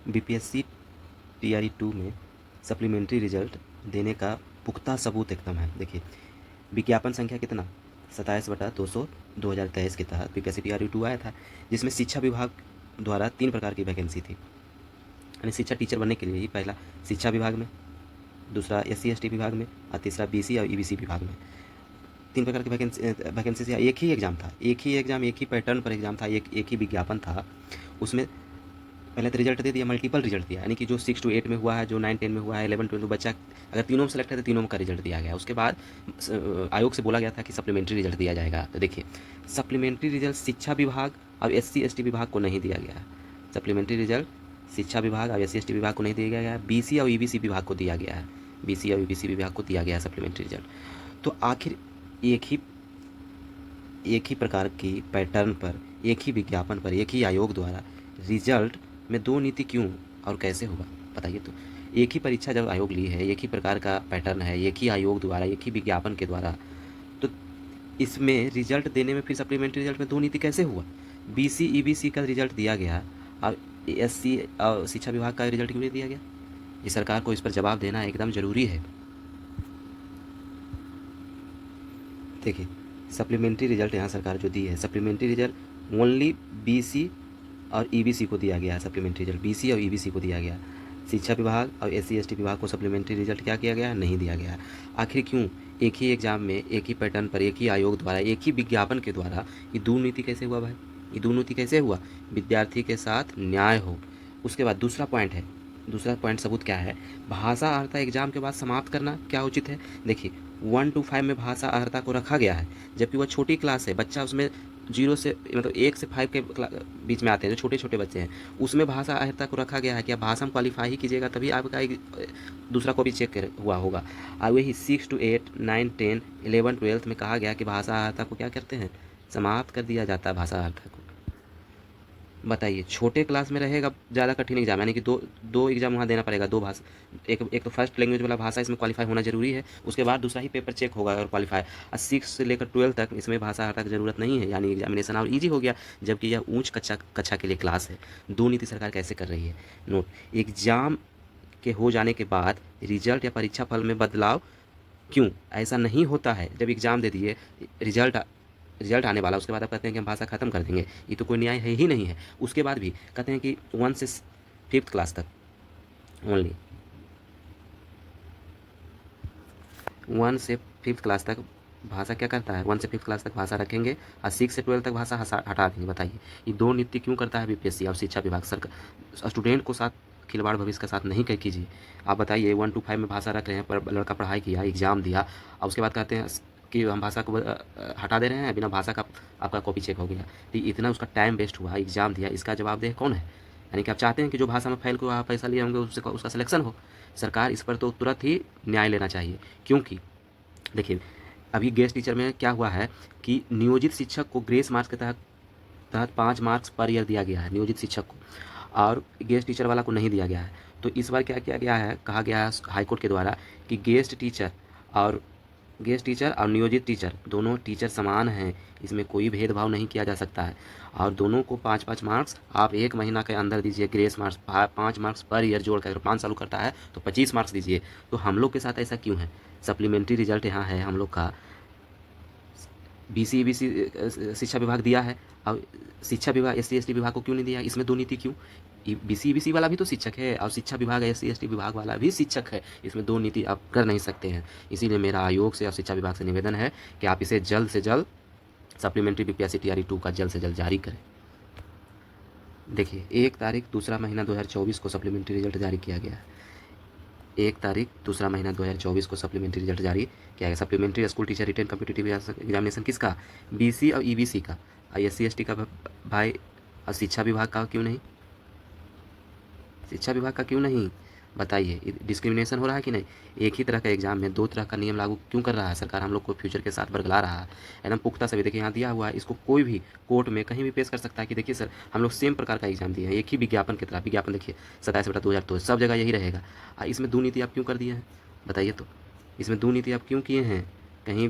BPSC TRE 2 में supplementary result देने का पुख्ता सबूत एकदम है। देखिए, विज्ञापन संख्या कितना 27/200 2023 के तहत बीपीएससी टीआरई 2 आया था, जिसमें शिक्षा विभाग द्वारा 3 प्रकार की वैकेंसी थी। यानी शिक्षा टीचर बनने के लिए ही पहला शिक्षा विभाग में, दूसरा एससी एसटी विभाग में और तीसरा बीसी और ईबीसी विभाग में। 3 प्रकार की वैकेंसी से एक ही एग्ज़ाम था, एक ही पैटर्न पर एग्ज़ाम था, एक ही विज्ञापन था। उसमें पहले तो रिजल्ट दे दिया, मल्टीपल रिजल्ट दिया, यानी कि जो 6 to 8 में हुआ है, जो 9 10 में हुआ है, 11 12 बच्चा अगर तीनों में सेलेक्ट है तो तीनों का रिजल्ट दिया गया। उसके बाद आयोग से बोला गया था कि सप्लीमेंट्री रिजल्ट दिया जाएगा। तो देखिए, सप्लीमेंट्री रिजल्ट शिक्षा विभाग और एससी एसटी विभाग को नहीं दिया गया है। सप्लीमेंट्री रिजल्ट शिक्षा विभाग और एससी एसटी विभाग को नहीं दिया गया है, बीसी और ईबीसी विभाग को दिया गया है। बीसी और ईबीसी विभाग को दिया गया है सप्लीमेंट्री रिजल्ट। तो आखिर एक ही प्रकार की पैटर्न पर, एक ही विज्ञापन पर, एक ही आयोग द्वारा रिजल्ट में दो नीति क्यों और कैसे होगा, बताइए तो। एक ही परीक्षा जब आयोग ली है, एक ही प्रकार का पैटर्न है, एक ही आयोग द्वारा, एक ही विज्ञापन के द्वारा, तो इसमें रिजल्ट देने में फिर सप्लीमेंट्री रिजल्ट में दो नीति कैसे हुआ। बीसी ईबीसी का रिजल्ट दिया गया और एससी और शिक्षा विभाग का रिजल्ट क्यों नहीं दिया गया। ये सरकार को इस पर जवाब देना एकदम ज़रूरी है। देखिए, सप्लीमेंट्री रिजल्ट यहाँ सरकार जो दी है, सप्लीमेंट्री रिजल्ट ओनली बीसी और ईबीसी को दिया गया है। सप्लीमेंट्री रिजल्ट बीसी और ईबीसी को दिया गया। शिक्षा विभाग और एससी एसटी विभाग को सप्लीमेंट्री रिजल्ट क्या किया गया है, नहीं दिया गया है। आखिर क्यों। एक ही एग्जाम में, एक ही पैटर्न पर, एक ही आयोग द्वारा, एक ही विज्ञापन के द्वारा ये दो नीति कैसे हुआ भाई। ये दो नीति कैसे हुआ, विद्यार्थी के साथ न्याय हो। उसके बाद दूसरा पॉइंट है, दूसरा पॉइंट सबूत क्या है, भाषा अर्हता एग्जाम के बाद समाप्त करना क्या उचित है। देखिए, 1 to 5 में भाषा अर्हता को रखा गया है, जबकि वह छोटी क्लास है, बच्चा उसमें 0 से मतलब 1 से 5 के बीच में आते हैं, जो छोटे छोटे बच्चे हैं, उसमें भाषा अर्हता को रखा गया है कि आप भाषा में क्वालिफाई ही कीजिएगा तभी आपका एक दूसरा को भी चेक हुआ होगा। और वही 6 to 8 9 10 11 12 में कहा गया कि भाषा अर्हता को क्या करते हैं, समाप्त कर दिया जाता है भाषा अर्हता को। बताइए, छोटे क्लास में रहेगा ज़्यादा कठिन एग्जाम, यानी कि दो एग्जाम वहाँ देना पड़ेगा, दो भाषा, एक तो फर्स्ट लैंग्वेज वाला भाषा इसमें क्वालिफाई होना जरूरी है, उसके बाद दूसरा ही पेपर चेक होगा और क्वालिफाई। और 6 से लेकर 12 तक इसमें भाषा अर्हता की जरूरत नहीं है, यानी एग्जामिनेशन और ईजी हो गया, जबकि यह उच्च कक्षा के लिए क्लास है। दो नीति सरकार कैसे कर रही है। नोट, एग्जाम के हो जाने के बाद रिजल्ट या परीक्षा फल में बदलाव क्यों। ऐसा नहीं होता है, जब एग्जाम दे दिए, रिजल्ट आने वाला, उसके बाद आप कहते हैं कि हम भाषा खत्म कर देंगे, ये तो कोई न्याय है ही नहीं है। उसके बाद भी कहते हैं कि 1 से 5th क्लास तक ओनली, 1 से 5th क्लास तक भाषा क्या करता है, 1 से 5th क्लास तक भाषा रखेंगे और 6 से 12 तक भाषा हटा देंगे। बताइए, ये दो नीति क्यों करता है बीपीएससी और शिक्षा विभाग। सरकार स्टूडेंट को साथ खिलवाड़ भविष्य के साथ नहीं कीजिए। आप बताइए, 1 to 5 में भाषा रख रहे हैं, पर लड़का पढ़ाई किया, एग्जाम दिया और उसके बाद कहते हैं कि हम भाषा को हटा दे रहे हैं, बिना भाषा का आपका कॉपी चेक हो गया। तो इतना उसका टाइम वेस्ट हुआ, एग्जाम दिया, इसका जवाबदेह कौन है। यानी कि आप चाहते हैं कि जो भाषा में फेल को आप पैसा लिए होंगे उसका सिलेक्शन हो। सरकार इस पर तो तुरंत ही न्याय लेना चाहिए। क्योंकि देखिए, अभी गेस्ट टीचर में क्या हुआ है कि नियोजित शिक्षक को ग्रेस मार्क्स के तहत 5 मार्क्स पर ईयर दिया गया है नियोजित शिक्षक को, और गेस्ट टीचर वाला को नहीं दिया गया है। तो इस बार क्या किया गया है, कहा गया है हाईकोर्ट के द्वारा कि और गेस्ट टीचर और नियोजित टीचर दोनों टीचर समान हैं, इसमें कोई भेदभाव नहीं किया जा सकता है, और दोनों को 5-5 मार्क्स आप 1 महीना के अंदर दीजिए। Grace marks 5 marks per year जोड़ कर, अगर 5 साल करता है तो 25 मार्क्स दीजिए। तो हम लोग के साथ ऐसा क्यों है। सप्लीमेंट्री रिजल्ट यहाँ है हम लोग का, बीसी बीसी शिक्षा विभाग दिया है, और शिक्षा विभाग एससी एसटी विभाग को क्यों नहीं दिया, इसमें दो नीति क्यों। बीसी बीसी वाला भी तो शिक्षक है और शिक्षा विभाग एससी एसटी विभाग वाला भी शिक्षक है, इसमें दो नीति आप कर नहीं सकते हैं। इसीलिए मेरा आयोग से और शिक्षा विभाग से निवेदन है कि आप इसे जल्द से जल्द सप्लीमेंट्री बीपीएससी टीआरई 2 का जल्द से जल्द जारी करें। देखिए, 1 तारीख 2 महीना 2024 को सप्लीमेंट्री रिजल्ट जारी किया गया है। 1 तारीख 2 महीना 2024 को सप्लीमेंट्री रिजल्ट जारी किया गया। Supplementary school teacher written competitive examination किसका, बीसी और ईबीसी का, और एससी एसटी का भाई, और शिक्षा विभाग का क्यों नहीं, शिक्षा विभाग का क्यों नहीं। बताइए, डिस्क्रिमिनेशन हो रहा है कि नहीं। एक ही तरह का एग्जाम में दो तरह का नियम लागू क्यों कर रहा है सरकार, हम लोग को फ्यूचर के साथ बरगला रहा है एकदम पुख्ता सभी। देखिए, यहाँ दिया हुआ है, इसको कोई भी कोर्ट में कहीं भी पेश कर सकता है कि देखिए सर, हम लोग सेम प्रकार का एग्जाम दिए हैं, एक ही विज्ञापन की तरह। विज्ञापन देखिए 27/2000, सब जगह यही रहेगा। इसमें दो नीति आप क्यों कर दिए हैं, बताइए तो। इसमें दो नीति आप क्यों किए हैं, कहीं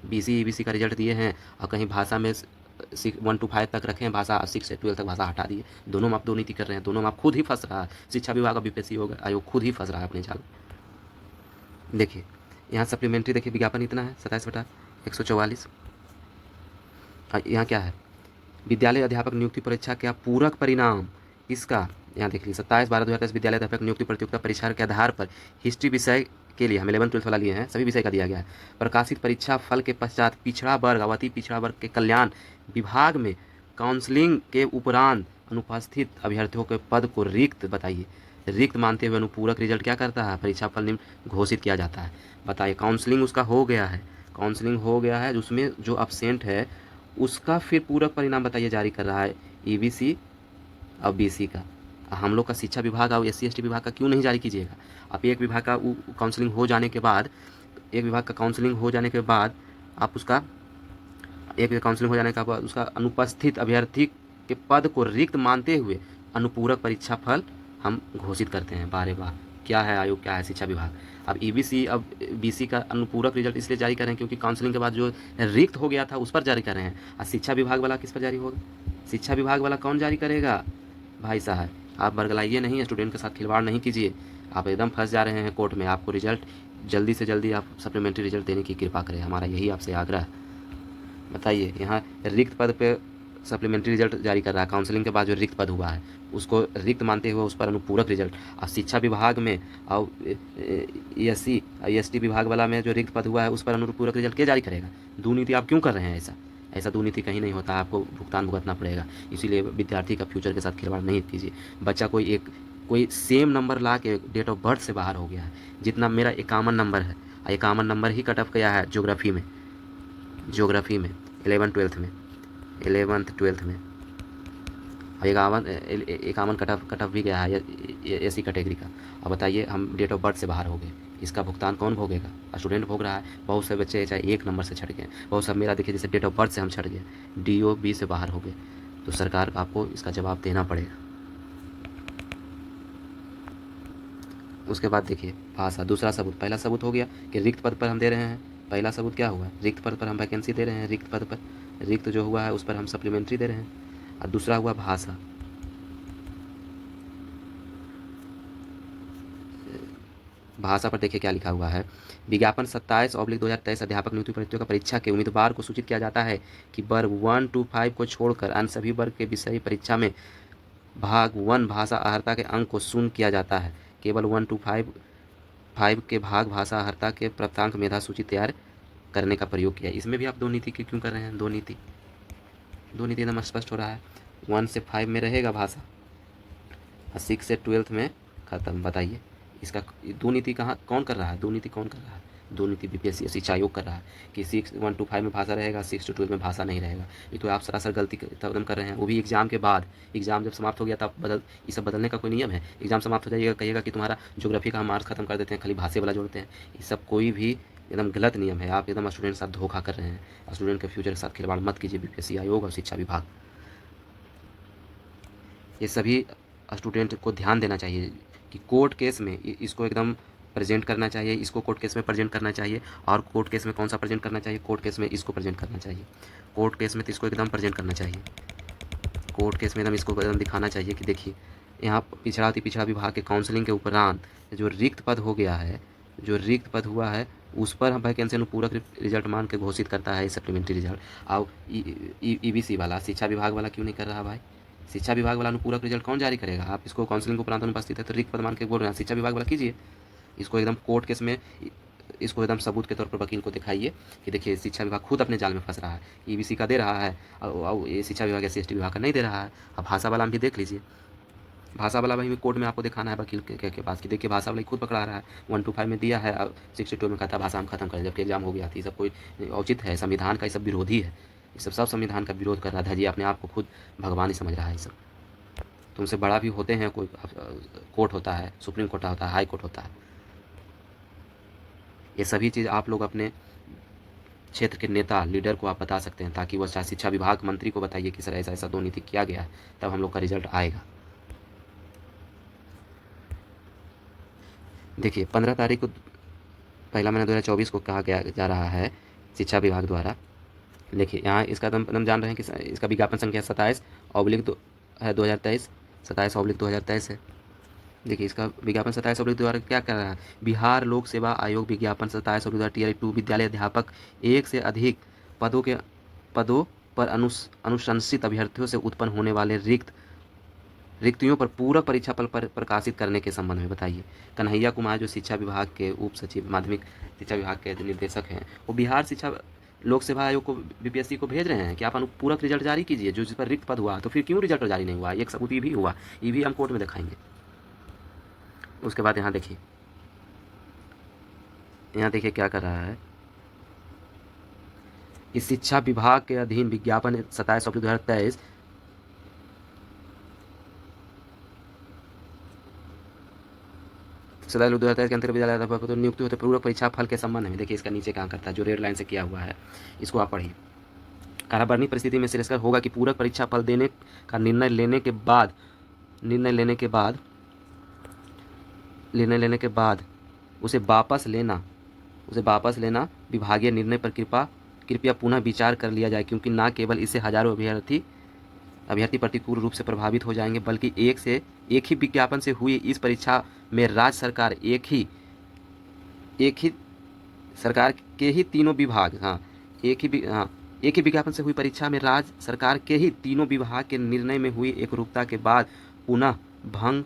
बीसी ईबीसी का रिजल्ट दिए हैं और कहीं भाषा में 1 to 5 तक रखे हैं भाषा, 6 से 12 तक भाषा हटा दिए। दोनों में आप दो नीति कर रहे हैं, दोनों में आप खुद ही फंस रहा है। शिक्षा विभाग और बीपीएससी आयोग खुद ही फंस रहा है अपने जाल में। देखिए यहाँ सप्लीमेंट्री, देखिए विज्ञापन इतना है 27/144। यहाँ क्या है, विद्यालय अध्यापक नियुक्ति परीक्षा का पूरक परिणाम इसका यहाँ देख लीजिए 27/12/2023 विद्यालय अध्यापक नियुक्ति प्रतियोगिता परीक्षा के आधार पर हिस्ट्री विषय के लिए हम 11th-12th वाला लिए हैं, सभी विषय का दिया गया है। प्रकाशित परीक्षा फल के पश्चात पिछड़ा वर्ग व अति पिछड़ा वर्ग के कल्याण विभाग में काउंसलिंग के उपरांत अनुपस्थित अभ्यर्थियों के पद को रिक्त बताइए। रिक्त मानते हुए अनुपूरक रिजल्ट क्या करता है, परीक्षा फल निम्न घोषित किया जाता है। बताइए काउंसलिंग उसका हो गया है, काउंसलिंग हो गया है, उसमें जो अब्सेंट है उसका फिर पूरक परिणाम बताइए जारी कर रहा है ईबीसी और बीसी का। हम लोग का शिक्षा विभाग और SC/ST विभाग का क्यों नहीं जारी कीजिएगा। आप एक विभाग का काउंसलिंग हो जाने के बाद, एक विभाग का काउंसलिंग हो जाने के बाद आप उसका उसका अनुपस्थित अभ्यर्थी के पद को रिक्त मानते हुए अनुपूरक परीक्षा फल हम घोषित करते हैं। बारे बार क्या है आयोग, क्या है शिक्षा विभाग। अब ईबीसी अब बीसी का अनुपूरक रिजल्ट इसलिए जारी कर रहे हैं क्योंकि काउंसलिंग के बाद जो रिक्त हो गया था उस पर जारी कर रहे हैं। और शिक्षा विभाग वाला किस पर जारी होगा, शिक्षा विभाग वाला कौन जारी करेगा भाई साहब। आप बरगलाइए नहीं, स्टूडेंट के साथ खिलवाड़ नहीं कीजिए, आप एकदम फंस जा रहे हैं कोर्ट में। आपको रिजल्ट जल्दी से जल्दी आप सप्लीमेंट्री रिजल्ट देने की कृपा करें, हमारा यही आपसे आग्रह है। बताइए यहाँ रिक्त पद पे सप्लीमेंट्री रिजल्ट जारी कर रहा है, काउंसलिंग के बाद जो रिक्त पद हुआ है उसको रिक्त मानते हुए उस पर अनुपूरक रिजल्ट। और शिक्षा विभाग में और SC/ST विभाग वाला में जो रिक्त पद हुआ है उस पर अनुपूरक रिजल्ट क्या जारी करेगा। दुर्नीति आप क्यों कर रहे हैं, ऐसा दुर्नीति कहीं नहीं होता, आपको भुगतान भुगतना पड़ेगा। इसीलिए विद्यार्थी का फ्यूचर के साथ खिलवाड़ नहीं कीजिए। बच्चा कोई सेम नंबर ला के डेट ऑफ बर्थ से बाहर हो गया है, जितना मेरा 51 नंबर है, 51 नंबर ही कट ऑफ गया है ज्योग्राफी में 11th-12th में 11th-12th में, और 51 कट ऑफ भी गया है SC कैटेगरी का। अब बताइए हम डेट ऑफ बर्थ से बाहर हो गए, इसका भुगतान कौन भोगेगा, स्टूडेंट भोग रहा है। बहुत से बच्चे चाहे 1 नंबर से छट गए, बहुत सब मेरा देखिए जैसे डेट ऑफ बर्थ से हम छट गए, DOB से बाहर हो गए, तो सरकार आपको इसका जवाब देना पड़ेगा। उसके बाद देखिए भाषा, दूसरा सबूत। पहला सबूत हो गया कि रिक्त पद पर हम दे रहे हैं, पहला सबूत क्या हुआ, रिक्त पद पर हम वैकेंसी दे रहे हैं, रिक्त पद पर रिक्त जो हुआ है उस पर हम सप्लीमेंट्री दे रहे हैं। और दूसरा हुआ भाषा। भाषा पर देखिए क्या लिखा हुआ है, विज्ञापन 27/2023 अध्यापक नियुक्ति प्रतियोगिता परीक्षा के उम्मीदवार को सूचित किया जाता है कि वर्ग 1 to 5 को छोड़कर अन्य सभी वर्ग के विषय परीक्षा में भाग 1 भाषा अर्हता के अंक को शून्य किया जाता है। केवल 1 to 5 के भाग भाषा अर्हता के प्राप्तांक मेधा सूची तैयार करने का प्रयोग किया। इसमें भी आप दो नीति क्यों कर रहे हैं, दो नीति एकदम स्पष्ट हो रहा है। 1 से 5 में रहेगा भाषा और 6 से 12th में खत्म। बताइए इसका दो नीति कौन कर रहा है, दो नीति कौन कर रहा है, दो नीति बीपीएससी शिक्षा आयोग कर रहा है कि 1 to 5 में भाषा रहेगा, 6 to 12 में भाषा नहीं रहेगा। ये तो आप सरासर गलती कदम कर रहे हैं, वो भी एग्जाम के बाद। एग्जाम जब समाप्त हो गया तब ये सब बदलने का कोई नियम है। एग्जाम समाप्त हो जाइएगा, कहिएगा कि तुम्हारा ज्योग्राफी का हम मार्क्स खत्म कर देते हैं, खाली भाषा वाला जोड़ते हैं। ये सब कोई भी एकदम गलत नियम है, आप एकदम स्टूडेंट के साथ धोखा कर रहे हैं। स्टूडेंट के फ्यूचर के साथ खिलवाड़ मत कीजिए, बीपीएससी आयोग और शिक्षा विभाग। ये सभी स्टूडेंट को ध्यान देना चाहिए कि कोर्ट केस में इसको एकदम प्रेजेंट करना चाहिए, इसको कोर्ट केस में प्रेजेंट करना चाहिए। और कोर्ट केस में कौन सा प्रेजेंट करना चाहिए, कोर्ट केस में इसको प्रेजेंट करना चाहिए। कोर्ट केस में तो इसको एकदम प्रेजेंट करना चाहिए, कोर्ट केस में एकदम इसको एकदम दिखाना चाहिए कि देखिए यहाँ पिछड़ा अति पिछड़ा विभाग के काउंसलिंग के उपरांत जो रिक्त पद हो गया है, जो रिक्त पद हुआ है उस पर हम वैकेंसी अनुपूरक रिजल्ट मान के घोषित करता है सप्लीमेंट्री रिजल्ट। और ईबीसी वाला, शिक्षा विभाग वाला क्यों नहीं कर रहा भाई। शिक्षा विभाग वाला अनुपूरक रिजल्ट कौन जारी करेगा। आप इसको काउंसलिंग के उपरांत अनुपस्थित है तो रिक्त पद मान के बोल रहे हैं, शिक्षा विभाग वाला कीजिए। इसको एकदम कोर्ट केस में इसको एकदम सबूत के तौर पर वकील को दिखाइए कि देखिए शिक्षा विभाग खुद अपने जाल में फंस रहा है। ईबीसी का दे रहा है और ये शिक्षा विभाग SC/ST विभाग का नहीं दे रहा है। अब भाषा वाला भी देख लीजिए, भाषा वाला भी कोर्ट में आपको दिखाना है वकील के पास कि देखिए भाषा वाला खुद पकड़ा रहा है, 1 to 5 में दिया है और 6 to 12 में कहता है भाषा हम खत्म करें, जबकि एग्जाम हो गया था। ये सब कोई औचित है, संविधान का ये सब विरोधी है, ये सब संविधान का विरोध कर रहा था जी। अपने आप को खुद भगवान ही समझ रहा है। ये सब तुमसे बड़ा भी होते हैं, कोई कोर्ट होता है, सुप्रीम कोर्ट होता है, हाई कोर्ट होता है। ये सभी चीज़ आप लोग अपने क्षेत्र के नेता लीडर को आप बता सकते हैं, ताकि वह शिक्षा विभाग मंत्री को बताइए कि सर ऐसा ऐसा दो नीति किया गया है, तब हम लोग का रिजल्ट आएगा। देखिए 15 तारीख को 1 महीना 2024 को कहा गया जा रहा है शिक्षा विभाग द्वारा देखिए यहाँ इसका हम जान रहे हैं कि इसका विज्ञापन संख्या 27/2023 27/2023 है। देखिए इसका विज्ञापन 27/2023 क्या कर रहा है, बिहार लोक सेवा आयोग विज्ञापन 27/2023 टीआर 2 विद्यालय अध्यापक एक से अधिक पदों पर अनुशंसित अभ्यर्थियों से उत्पन्न होने वाले रिक्तियों पर पूरक परीक्षा फल पर प्रकाशित करने के संबंध में बताइए। कन्हैया कुमार जो शिक्षा विभाग के उप सचिव माध्यमिक शिक्षा विभाग के निर्देशक हैं, वो बिहार शिक्षा लोक सेवा आयोग को बीपीएससी को भेज रहे हैं कि आप अनुपूरक रिजल्ट जारी कीजिए जो जिस पर रिक्त पद हुआ। तो फिर क्यों रिजल्ट जारी नहीं हुआ, एक सबूत ये भी हुआ, ये भी हम कोर्ट में दिखाएंगे। उसके बाद यहाँ देखिए क्या कर रहा है कि शिक्षा विभाग के अधीन विज्ञापन 27/2023 2023 के अंतर्गत विद्यालय अध्यापक तो नियुक्ति होते पूरक परीक्षा फल के संबंध में। देखिए इसका नीचे कहाँ करता है, जो रेड लाइन से किया हुआ है, इसको आप पढ़िए। काराबरनी परिस्थिति में श्रेयस्कर होगा कि पूरक परीक्षा फल देने का निर्णय लेने के बाद उसे वापस लेना विभागीय निर्णय पर कृपया पुनः विचार कर लिया जाए, क्योंकि न केवल इससे हजारों अभ्यर्थी प्रतिकूल रूप से प्रभावित हो जाएंगे, बल्कि एक ही विज्ञापन से हुई इस परीक्षा में राज्य सरकार एक ही सरकार के ही तीनों विभाग एक ही विज्ञापन से हुई परीक्षा में राज्य सरकार के ही तीनों विभाग के निर्णय में हुई एकरूपता के बाद पुनः भंग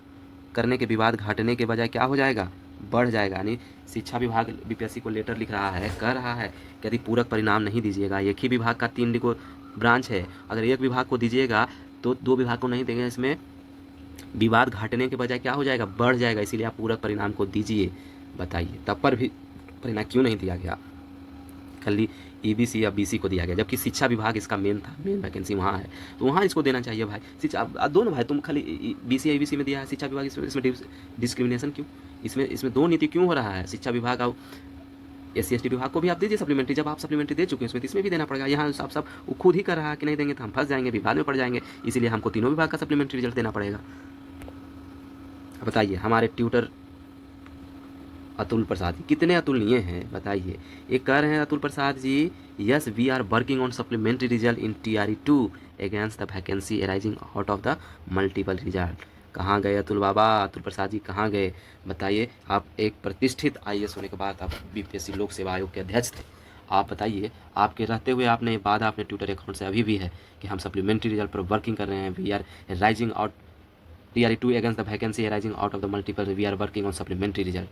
करने के विवाद घटने के बजाय क्या हो जाएगा, बढ़ जाएगा। यानी शिक्षा विभाग बीपीएससी को लेटर लिख रहा है, कह रहा है कि यदि पूरक परिणाम नहीं दीजिएगा, एक ही विभाग का 3 ब्रांच है, अगर एक विभाग को दीजिएगा तो 2 विभाग को नहीं देंगे, इसमें विवाद घटने के बजाय क्या हो जाएगा, बढ़ जाएगा। इसीलिए आप पूरक परिणाम को दीजिए। बताइए तब पर भी परिणाम क्यों नहीं दिया गया, खाली ईबीसी या बीसी को दिया गया, जबकि शिक्षा विभाग इसका मेन वैकेंसी वहाँ है, तो वहाँ इसको देना चाहिए भाई। शिक्षा दोनों भाई, तुम खाली बीसी या ईबीसी में दिया है, शिक्षा विभाग इसमें डिस्क्रिमिनेशन क्यों, इसमें दो नीति क्यों हो रहा है। शिक्षा विभाग और SC/ST विभाग को भी आप दीजिए सप्लीमेंट्री, जब आप सप्लीमेंट्री दे चुके हैं उसमें, इसमें भी देना पड़ेगा। यहाँ सब वो खुद ही कर रहा है कि नहीं देंगे तो हम फंस जाएंगे, विवाद में पड़ जाएंगे, इसीलिए हमको तीनों विभाग का सप्लीमेंट्री रिजल्ट देना पड़ेगा। बताइए हमारे ट्यूटर अतुल प्रसाद जी, कितने अतुलनीय हैं बताइए। एक कह रहे हैं Atul Prasad ji, yes we are working on supplementary result in TRE 2 against the vacancy arising out of the multiple result. कहाँ गए अतुल बाबा, अतुल प्रसाद जी कहाँ गए बताइए। आप एक प्रतिष्ठित IAS होने के बाद आप बीपीएससी लोक सेवा आयोग के अध्यक्ष थे, आप बताइए आपके रहते हुए आपने वादा अपने ट्विटर अकाउंट से अभी भी है कि हम सप्लीमेंट्री रिजल्ट पर वर्किंग कर रहे हैं, we are rising out TRE 2 against the vacancy rising out of the multiple, we are working on supplementary result.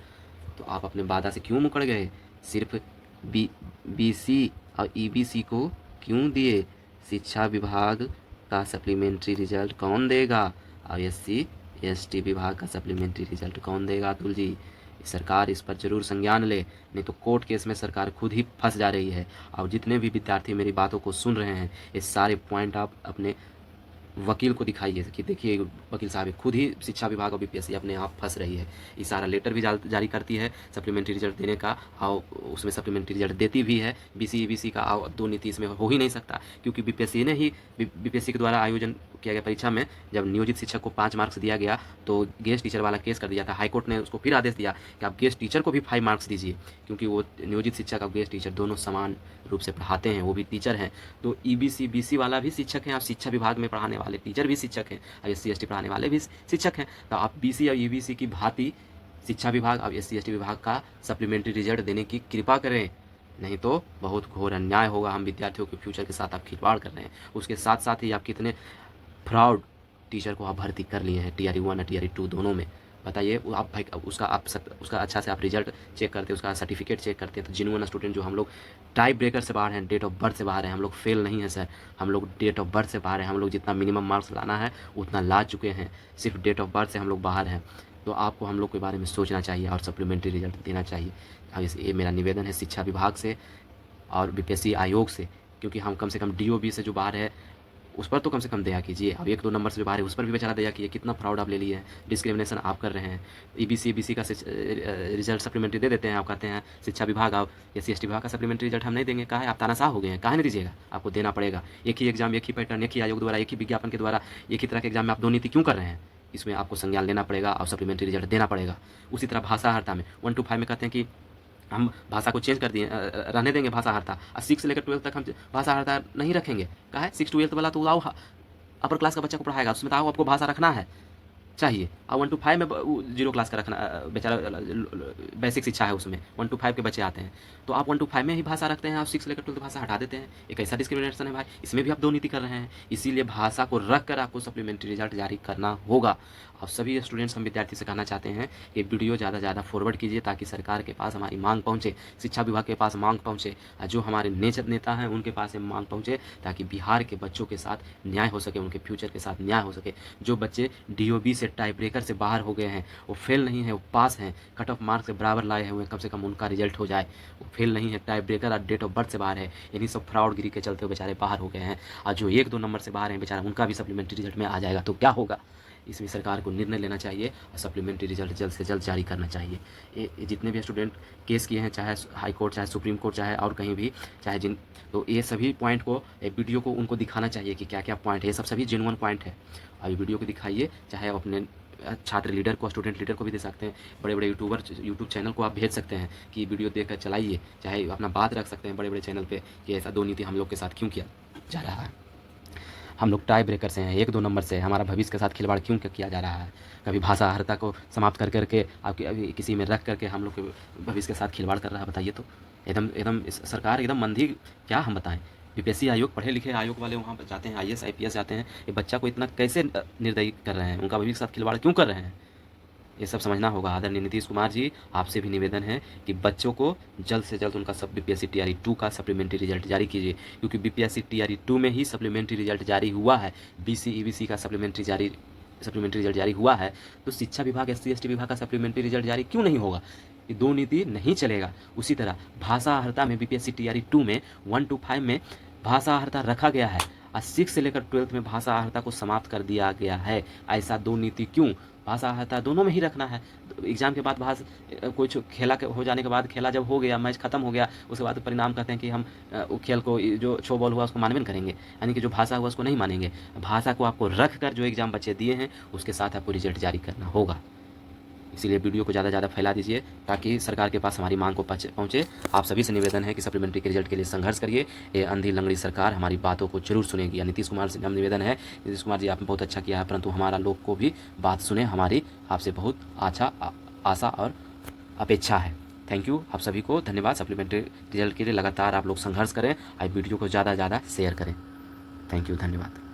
तो आप अपने वादा से क्यों मुकर गए, सिर्फ BC और EBC को क्यों दिए। शिक्षा विभाग का सप्लीमेंट्री रिजल्ट कौन देगा और SC/ST विभाग का सप्लीमेंट्री रिजल्ट कौन देगा। अतुल जी सरकार इस पर जरूर संज्ञान ले, नहीं तो कोर्ट केस में सरकार खुद ही फंस जा रही है। और जितने भी विद्यार्थी मेरी बातों को सुन रहे हैं, ये सारे पॉइंट आप अपने वकील को दिखाइए कि देखिए वकील साहब खुद ही शिक्षा विभाग और बीपीएससी अपने आप फंस रही है। ये सारा लेटर भी जारी करती है सप्लीमेंट्री रिजल्ट देने का, और उसमें सप्लीमेंट्री रिजल्ट देती भी है। BC EBC का और 2 नीति इसमें हो ही नहीं सकता, क्योंकि बीपीएससी के द्वारा आयोजन किया गया परीक्षा में जब नियोजित शिक्षक को 5 मार्क्स दिया गया तो गेस्ट टीचर वाला केस कर दिया था। हाईकोर्ट ने उसको फिर आदेश दिया कि आप गेस्ट टीचर को भी 5 मार्क्स दीजिए, क्योंकि वो नियोजित शिक्षक और गेस्ट टीचर दोनों समान रूप से पढ़ाते हैं, वो भी टीचर हैं। तो EBC BC वाला भी शिक्षक हैं, आप शिक्षा विभाग में पढ़ाने वाले टीचर भी शिक्षक हैं, और SC/ST पढ़ाने वाले भी शिक्षक हैं। तो आप BC और EBC की भांति शिक्षा विभाग और SC/ST विभाग का सप्लीमेंट्री रिजल्ट देने की कृपा करें, नहीं तो बहुत घोर अन्याय होगा। हम विद्यार्थियों के फ्यूचर के साथ आप खिलवाड़ कर रहे हैं। उसके साथ साथ ही आप कितने फ्रॉड टीचर को आप भर्ती कर लिए हैं TRE 1 और TRE 2 दोनों में। बताइए आप भाई उसका अच्छा से आप रिजल्ट चेक करते, उसका सर्टिफिकेट चेक करते हैं तो जेन्युइन स्टूडेंट जो हम लोग टाइप ब्रेकर से बाहर हैं, डेट ऑफ बर्थ से बाहर हैं, हम लोग फेल नहीं है सर, हम लोग डेट ऑफ बर्थ से बाहर हैं। हम लोग जितना मिनिमम मार्क्स लाना है उतना ला चुके हैं, सिर्फ डेट ऑफ बर्थ से हम लोग बाहर हैं। तो आपको हम लोग के बारे में सोचना चाहिए और सप्लीमेंट्री रिजल्ट देना चाहिए। अब ये मेरा निवेदन है शिक्षा विभाग से और बीपीएससी आयोग से, क्योंकि हम कम से कम DOB से जो बाहर है उस पर तो कम से कम दया कीजिए। अब 1-2 नंबर से जो बाहर है उस पर भी बेचारा दया कीजिए। कितना फ्रॉड आप ले लिए हैं, डिस्क्रिमिनेशन आप कर रहे हैं। EBC BC का रिजल्ट सप्लीमेंट्री दे देते हैं, आप कहते हैं शिक्षा विभाग और SC/ST विभाग का सप्लीमेंट्री रिजल्ट हम नहीं देंगे। कहा है आप तानाशाह हो गए हैं, कहा नहीं दीजिएगा, आपको देना पड़ेगा। एक ही एग्जाम, एक ही पैटर्न, एक ही आयोग द्वारा, एक ही विज्ञापन के द्वारा, एक ही तरह के एग्जाम में आप 2 नीति क्यों कर रहे हैं। इसमें आपको संज्ञान लेना पड़ेगा और सप्लीमेंट्री रिजल्ट देना पड़ेगा। उसी तरह भाषा हरता में 1 to 5 में कहते हैं कि हम भाषा को चेंज कर दिए, रहने देंगे भाषा हरता, और 6 से लेकर 12 तक हम भाषा हरता नहीं रखेंगे। कहा है 6 to 12 वाला तो आओ अपर क्लास का बच्चा को पढ़ाएगा, उसमें तो आओ आपको भाषा रखना है चाहिए। और 1 to 5 में 0 क्लास का रखना, बेचारा बेसिक शिक्षा है उसमें 1 to 5 के बच्चे आते हैं, तो आप 1 to 5 में ही भाषा रखते हैं, आप 6 से लेकर 12 भाषा हटा देते हैं। एक ऐसा डिस्क्रिमिनेशन है भाई, इसमें भी आप दो नीति कर रहे हैं। इसीलिए भाषा को रख कर आपको सप्लीमेंट्री रिजल्ट जारी करना होगा। और सभी स्टूडेंट्स हम विद्यार्थी से कहना चाहते हैं कि वीडियो ज़्यादा से ज़्यादा फॉरवर्ड कीजिए, ताकि सरकार के पास हमारी मांग पहुँचे, शिक्षा विभाग के पास मांग पहुँचे, और जो हमारे नेता हैं उनके पास ये मांग पहुँचे, ताकि बिहार के बच्चों के साथ न्याय हो सके, उनके फ्यूचर के साथ न्याय हो सके। जो बच्चे DOB से टाई ब्रेकर से बाहर हो गए हैं, वो फेल नहीं है, वो पास हैं, कट ऑफ मार्क्स से बराबर लाए हुए, कम से कम उनका रिजल्ट हो जाए। वो फेल नहीं है, टाई ब्रेकर और डेट ऑफ बर्थ से बाहर है, यानी सब फ्रॉडगिरी के चलते बेचारे बाहर हो गए हैं। और जो 1-2 नंबर से बाहर हैं बेचारा, उनका भी सप्लीमेंट्री रिजल्ट में आ जाएगा। तो क्या होगा, इसमें सरकार को निर्णय लेना चाहिए और सप्लीमेंट्री रिजल्ट जल्द से जल्द जारी करना चाहिए। ये जितने भी स्टूडेंट केस किए हैं, चाहे हाई कोर्ट, चाहे सुप्रीम कोर्ट, चाहे और कहीं भी, चाहे जिन, तो ये सभी पॉइंट को, वीडियो को उनको दिखाना चाहिए कि क्या क्या पॉइंट है। ये सब सभी जेन्युइन पॉइंट है, और वीडियो को दिखाइए। चाहे आप अपने छात्र लीडर को, स्टूडेंट लीडर को भी दे सकते हैं, बड़े बड़े यूट्यूब चैनल को आप भेज सकते हैं कि वीडियो देखकर चलाइए। चाहे अपना बात रख सकते हैं बड़े बड़े चैनल पे कि ऐसा दो नीति हम लोग के साथ क्यों किया जा रहा है, हम लोग टाई ब्रेकर से हैं, 1-2 नंबर से, हमारा भविष्य के साथ खिलवाड़ क्यों किया जा रहा है। कभी भाषा हरता को समाप्त कर करके आपकी अभी किसी में रख करके हम लोग के भविष्य के साथ खिलवाड़ कर रहा है। बताइए तो, एकदम एकदम सरकार एकदम मंदी, क्या हम बताएं। BPSC आयोग, पढ़े लिखे आयोग वाले वहाँ पर जाते हैं, IAS IPS जाते हैं, ये बच्चा को इतना कैसे निर्दयी कर रहे हैं, उनका भविष्य के साथ खिलवाड़ क्यों कर रहे हैं, ये सब समझना होगा। आदरणीय नीतीश कुमार जी, आपसे भी निवेदन है कि बच्चों को जल्द से जल्द उनका सब BPSC TRE 2 का सप्लीमेंट्री रिजल्ट जारी कीजिए, क्योंकि BPSC TRE 2 में ही सप्लीमेंट्री रिजल्ट जारी हुआ है। BC EBC का सप्लीमेंट्री रिजल्ट जारी हुआ है, तो शिक्षा विभाग, SC ST विभाग का सप्लीमेंट्री रिजल्ट जारी क्यों नहीं होगा। ये दो नीति नहीं चलेगा। उसी तरह भाषा अर्हता में BPSC TRE 2 में 1 to 5 में भाषा अर्हता रखा गया है, और 6 से लेकर 12 में भाषा अर्हता को समाप्त कर दिया गया है। ऐसा दो नीति क्यों, भाषा अर्हता दोनों में ही रखना है। एग्जाम के बाद कुछ खेला हो जाने के बाद, खेला जब हो गया, मैच खत्म हो गया, उसके बाद परिणाम कहते हैं कि हम खेल को, जो छो बॉल हुआ उसको मानवे करेंगे, यानी कि जो भाषा हुआ उसको नहीं मानेंगे। भाषा को आपको रख कर जो एग्जाम बच्चे दिए हैं उसके साथ आपको रिजल्ट जारी करना होगा। इसीलिए वीडियो को ज़्यादा से ज़्यादा फैला दीजिए, ताकि सरकार के पास हमारी मांग को पहुँचे। आप सभी से निवेदन है कि सप्लीमेंट्री के रिजल्ट के लिए संघर्ष करिए। ये अंधी लंगड़ी सरकार हमारी बातों को जरूर सुनेगी। नीतीश कुमार से हम निवेदन है, नीतीश कुमार जी आपने बहुत अच्छा किया है, परंतु हमारा लोग को भी बात सुने, हमारी आपसे बहुत अच्छा आशा और अपेक्षा है। थैंक यू, आप सभी को धन्यवाद। सप्लीमेंट्री रिजल्ट के लिए लगातार आप लोग संघर्ष करें और वीडियो को ज़्यादा से ज़्यादा शेयर करें। थैंक यू, धन्यवाद।